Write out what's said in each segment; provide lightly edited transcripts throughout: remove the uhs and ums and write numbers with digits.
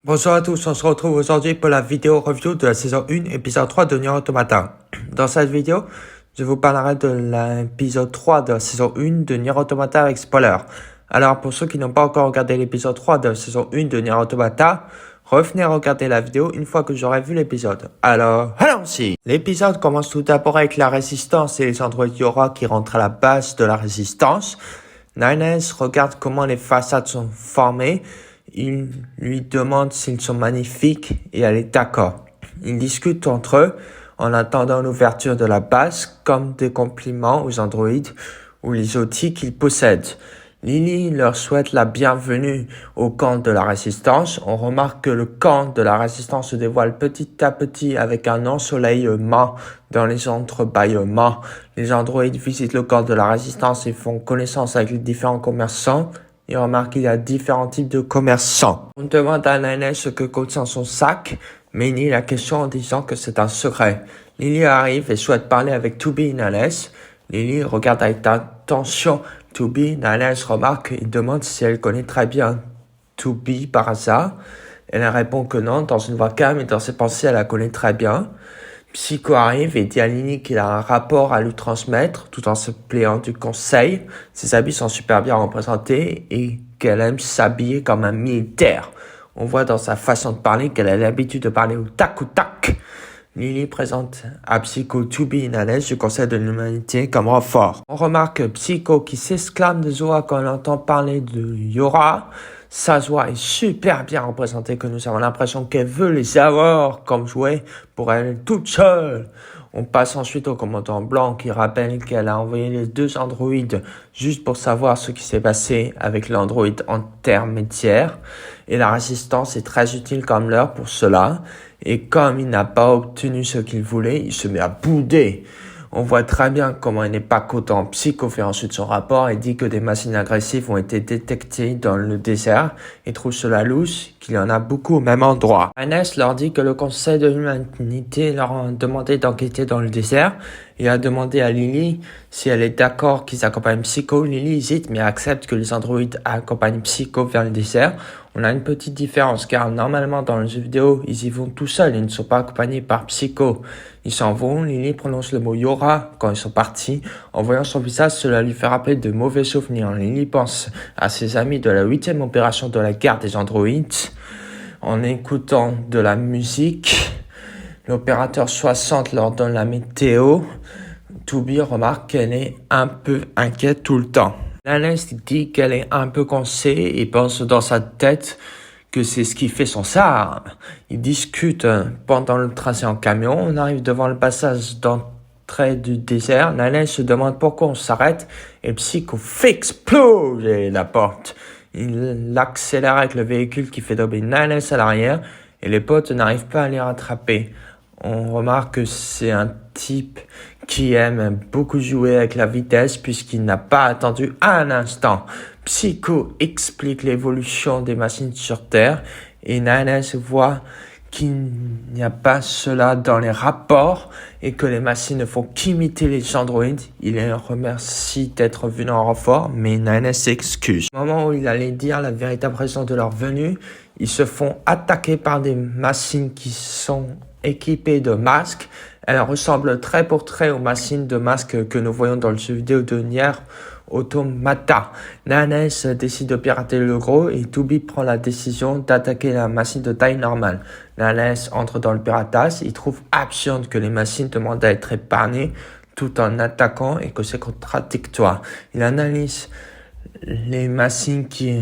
Bonjour à tous, on se retrouve aujourd'hui pour la vidéo review de la saison 1, épisode 3 de Nier Automata. Dans cette vidéo, je vous parlerai de l'épisode 3 de la saison 1 de Nier Automata avec spoiler. Alors pour ceux qui n'ont pas encore regardé l'épisode 3 de la saison 1 de Nier Automata, revenez regarder la vidéo une fois que j'aurai vu l'épisode. Alors, allons-y. L'épisode commence tout d'abord avec la résistance et les androïdes Yora qui rentrent à la base de la résistance. Nines regarde comment les façades sont formées. Il lui demande s'ils sont magnifiques et elle est d'accord. Ils discutent entre eux en attendant l'ouverture de la base comme des compliments aux androïdes ou les outils qu'ils possèdent. Lily leur souhaite la bienvenue au camp de la résistance. On remarque que le camp de la résistance se dévoile petit à petit avec un ensoleillement dans les entrebâillements. Les androïdes visitent le camp de la résistance et font connaissance avec les différents commerçants. Et remarque qu'il y a différents types de commerçants. On demande à Nines ce que contient son sac, mais il nie la question en disant que c'est un secret. Lily arrive et souhaite parler avec Tubi et Nines. Lily regarde avec attention Tubi. Nines remarque et demande si elle connaît très bien Tubi par hasard. Elle répond que non, dans une voix calme et dans ses pensées, elle la connaît très bien. Psycho arrive et dit à Lily qu'il a un rapport à lui transmettre tout en se plaignant du conseil. Ses habits sont super bien représentés et qu'elle aime s'habiller comme un militaire. On voit dans sa façon de parler qu'elle a l'habitude de parler au tac au tac. Lily présente à Psycho Tubi et Nines du Conseil de l'Humanité comme renfort. On remarque Psycho qui s'exclame de joie quand elle entend parler de Yora. Sa joie est super bien représentée que nous avons l'impression qu'elle veut les avoir comme jouets pour elle toute seule. On passe ensuite au commandant blanc qui rappelle qu'elle a envoyé les deux androïdes juste pour savoir ce qui s'est passé avec l'androïde intermédiaire. Et la résistance est très utile comme l'heure pour cela. Et comme il n'a pas obtenu ce qu'il voulait, il se met à bouder. On voit très bien comment il n'est pas content. Psycho fait ensuite son rapport et dit que des machines agressives ont été détectées dans le désert et trouve cela louche qu'il y en a beaucoup au même endroit. Nines leur dit que le Conseil de l'Humanité leur a demandé d'enquêter dans le désert et a demandé à Lily si elle est d'accord qu'ils accompagnent Psycho. Lily hésite mais accepte que les androïdes accompagnent Psycho vers le désert. On a une petite différence car normalement dans le jeu vidéo, ils y vont tout seuls, ils ne sont pas accompagnés par Psycho. Ils s'en vont, Lily prononce le mot Yora quand ils sont partis. En voyant son visage, cela lui fait rappeler de mauvais souvenirs. Lily pense à ses amis de la 8e opération de la guerre des androïdes. En écoutant de la musique, l'opérateur 60 leur donne la météo. Tubi remarque qu'elle est un peu inquiète tout le temps. Nines dit qu'elle est un peu coincée et pense dans sa tête que c'est ce qui fait son charme. Ils discutent pendant le tracé en camion. On arrive devant le passage d'entrée du désert. Nines se demande pourquoi on s'arrête et Psycho fait exploser la porte. Il accélère avec le véhicule qui fait tomber Nines à l'arrière et les potes n'arrivent pas à les rattraper. On remarque que c'est un type qui aime beaucoup jouer avec la vitesse puisqu'il n'a pas attendu un instant. Psycho explique l'évolution des machines sur Terre et Nines voit qu'il n'y a pas cela dans les rapports et que les machines ne font qu'imiter les androïdes. Il les remercie d'être venus en renfort, mais Nines s'excuse. Au moment où il allait dire la véritable raison de leur venue, ils se font attaquer par des machines qui sont équipées de masques. Elles ressemblent trait pour trait aux machines de masques que nous voyons dans le jeu vidéo de Nier Automata. Nines décide de pirater le gros et Tubi prend la décision d'attaquer la machine de taille normale. Nines entre dans le piratage. Il trouve absurde que les machines demandent à être épargnées tout en attaquant et que c'est contradictoire. Il analyse les machines qui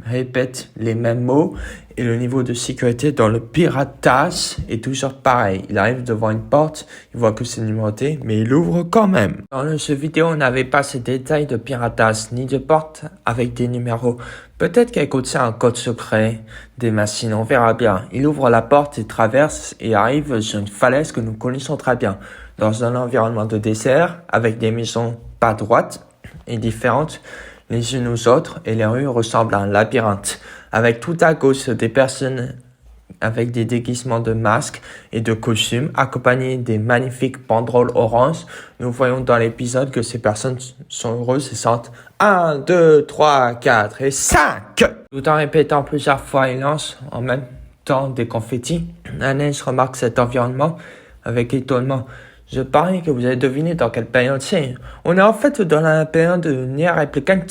répètent les mêmes mots et le niveau de sécurité dans le piratage est toujours pareil. Il arrive devant une porte, il voit que c'est numéroté, mais il ouvre quand même. Dans le jeu vidéo, on n'avait pas ces détails de piratage, ni de porte avec des numéros. Peut-être qu'elle contient un code secret des machines, on verra bien. Il ouvre la porte et traverse et arrive sur une falaise que nous connaissons très bien. Dans un environnement de désert, avec des maisons pas droites et différentes, les unes aux autres et les rues ressemblent à un labyrinthe. Avec tout à gauche des personnes avec des déguisements de masques et de costumes, accompagnés des magnifiques banderoles oranges. Nous voyons dans l'épisode que ces personnes sont heureuses et sentent 1, 2, 3, 4 et 5. Tout en répétant plusieurs fois, ils lancent en même temps des confettis. Nanès remarque cet environnement avec étonnement. Je parie que vous avez deviné dans quelle période c'est. On est en fait dans la période de Nier Replicant,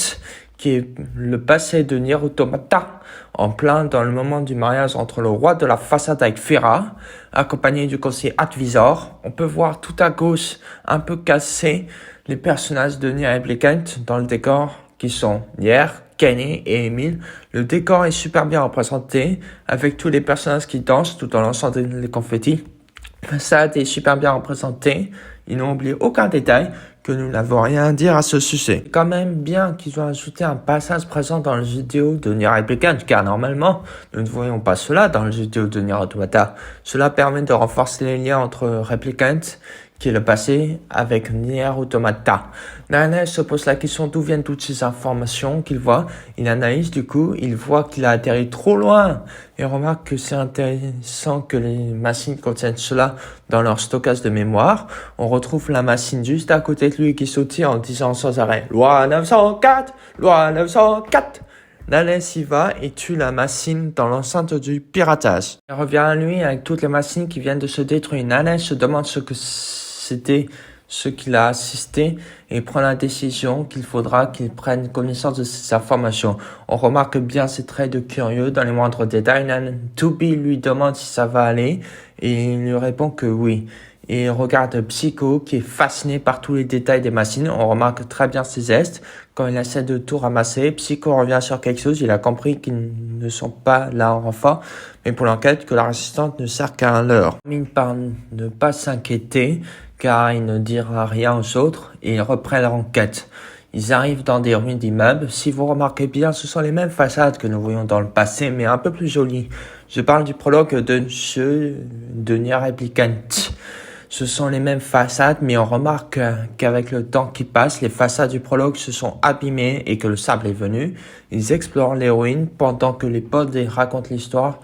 qui est le passé de Nier Automata, en plein dans le moment du mariage entre le roi de la façade avec Fira, accompagné du conseiller Advisor. On peut voir tout à gauche, un peu cassé, les personnages de Nier Replicant dans le décor, qui sont Nier, Kenny et Emile. Le décor est super bien représenté, avec tous les personnages qui dansent tout en lançant des confettis. Ça a été super bien représenté. Ils n'ont oublié aucun détail, que nous n'avons rien à dire à ce sujet. C'est quand même bien qu'ils ont ajouté un passage présent dans le jeu vidéo de Nier Replicant, car normalement, nous ne voyons pas cela dans le jeu vidéo de Nier Automata. Cela permet de renforcer les liens entre Replicant, qui est le passé, avec Nier Automata. Nanès se pose la question d'où viennent toutes ces informations qu'il voit. Il analyse du coup, il voit qu'il a atterri trop loin et remarque que c'est intéressant que les machines contiennent cela dans leur stockage de mémoire. On retrouve la machine juste à côté de lui qui sautille en disant sans arrêt « Loi 904 Loi 904 !» Nanès y va et tue la machine dans l'enceinte du piratage. Il revient à lui avec toutes les machines qui viennent de se détruire. Nanès se demande ce que c'était ce qu'il a assisté et prend la décision qu'il faudra qu'il prenne connaissance de ces informations. On remarque bien ses traits de curieux dans les moindres détails. Tubi lui demande si ça va aller et il lui répond que oui. Et il regarde Psycho qui est fasciné par tous les détails des machines. On remarque très bien ses gestes. Quand il essaie de tout ramasser, Psycho revient sur quelque chose. Il a compris qu'ils ne sont pas là en renfort, mais pour l'enquête que la résistante ne sert qu'à un leurre. Il termine par ne pas s'inquiéter car il ne dira rien aux autres et ils reprennent leur enquête. Ils arrivent dans des ruines d'immeubles. Si vous remarquez bien, ce sont les mêmes façades que nous voyons dans le passé, mais un peu plus jolies. Je parle du prologue de jeu de Nier Replicant. Ce sont les mêmes façades, mais on remarque qu'avec le temps qui passe, les façades du prologue se sont abîmées et que le sable est venu. Ils explorent les ruines pendant que les pods racontent l'histoire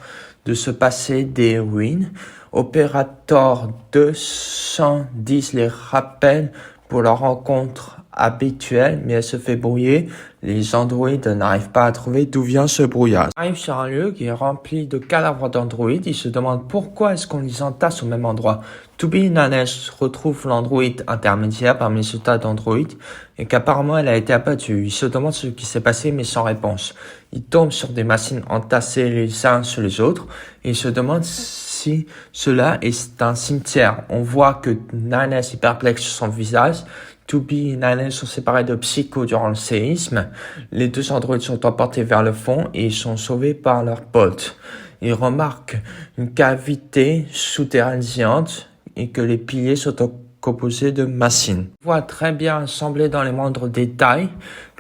de ce passé des ruines. Opérateur 210 les rappelle pour leur rencontre habituelle, mais elle se fait brouiller. Les androïdes n'arrivent pas à trouver d'où vient ce brouillage. Ils arrivent sur un lieu qui est rempli de cadavres d'androïdes. Ils se demandent pourquoi est-ce qu'on les entasse au même endroit. Tubi Nanès retrouve l'androïde intermédiaire parmi ce tas d'androïdes et qu'apparemment elle a été abattue. Il se demande ce qui s'est passé mais sans réponse. Il tombe sur des machines entassées les uns sur les autres et il se demande si cela est un cimetière. On voit que Nanès est perplexe sur son visage. Tubi et Nanès sont séparés de Psycho durant le séisme. Les deux androïdes sont emportés vers le fond et ils sont sauvés par leurs potes. Ils remarquent une cavité souterraine géante et que les piliers sont composés de machines. On voit très bien assemblés dans les moindres détails,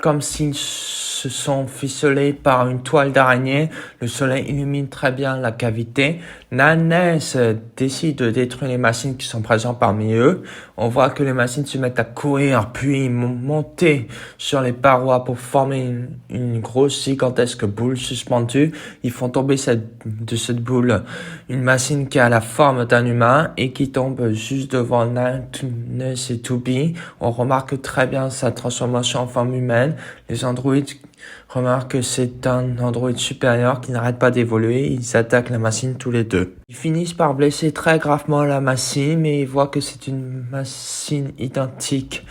comme s'ils se sont ficelés par une toile d'araignée. Le soleil illumine très bien la cavité. Nanès décide de détruire les machines qui sont présentes parmi eux. On voit que les machines se mettent à courir, puis monter sur les parois pour former une grosse gigantesque boule suspendue. Ils font tomber de cette boule une machine qui a la forme d'un humain et qui tombe juste devant Nanès et Tubi. On remarque très bien sa transformation en forme humaine. Les androïdes remarquent que c'est un androïde supérieur qui n'arrête pas d'évoluer. Ils attaquent la machine tous les deux. Ils finissent par blesser très gravement la machine, mais ils voient que c'est une machine identique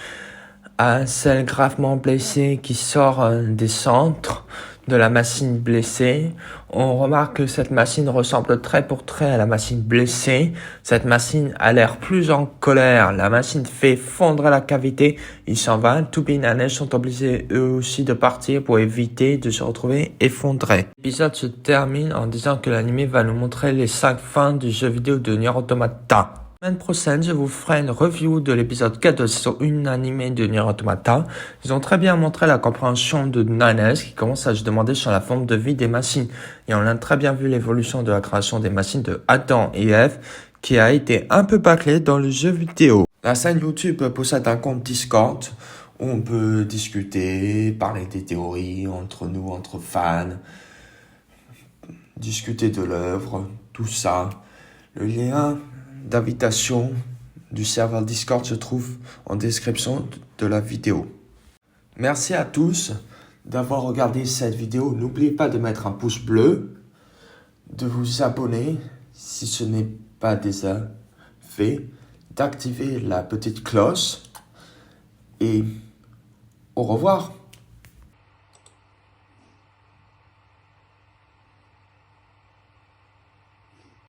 à celle gravement blessée qui sort des centres de la machine blessée. On remarque que cette machine ressemble trait pour trait à la machine blessée. Cette machine a l'air plus en colère. La machine fait fondre la cavité. Ils s'en vont. Tubi et Nanès sont obligés eux aussi de partir pour éviter de se retrouver effondrés. L'épisode se termine en disant que l'anime va nous montrer les 5 fins du jeu vidéo de Nier Automata. La semaine prochaine, je vous ferai une review de l'épisode 4 de saison 1 animé de Nier Automata. Ils ont très bien montré la compréhension de Nanès qui commence à se demander sur la forme de vie des machines. Et on a très bien vu l'évolution de la création des machines de Adam et Ève qui a été un peu bâclée dans le jeu vidéo. La chaîne YouTube possède un compte Discord où on peut discuter, parler des théories entre nous, entre fans, discuter de l'œuvre, tout ça. Le lien d'invitation du serveur Discord se trouve en description de la vidéo. Merci à tous d'avoir regardé cette vidéo. N'oubliez pas de mettre un pouce bleu, de vous abonner si ce n'est pas déjà fait, d'activer la petite cloche et au revoir.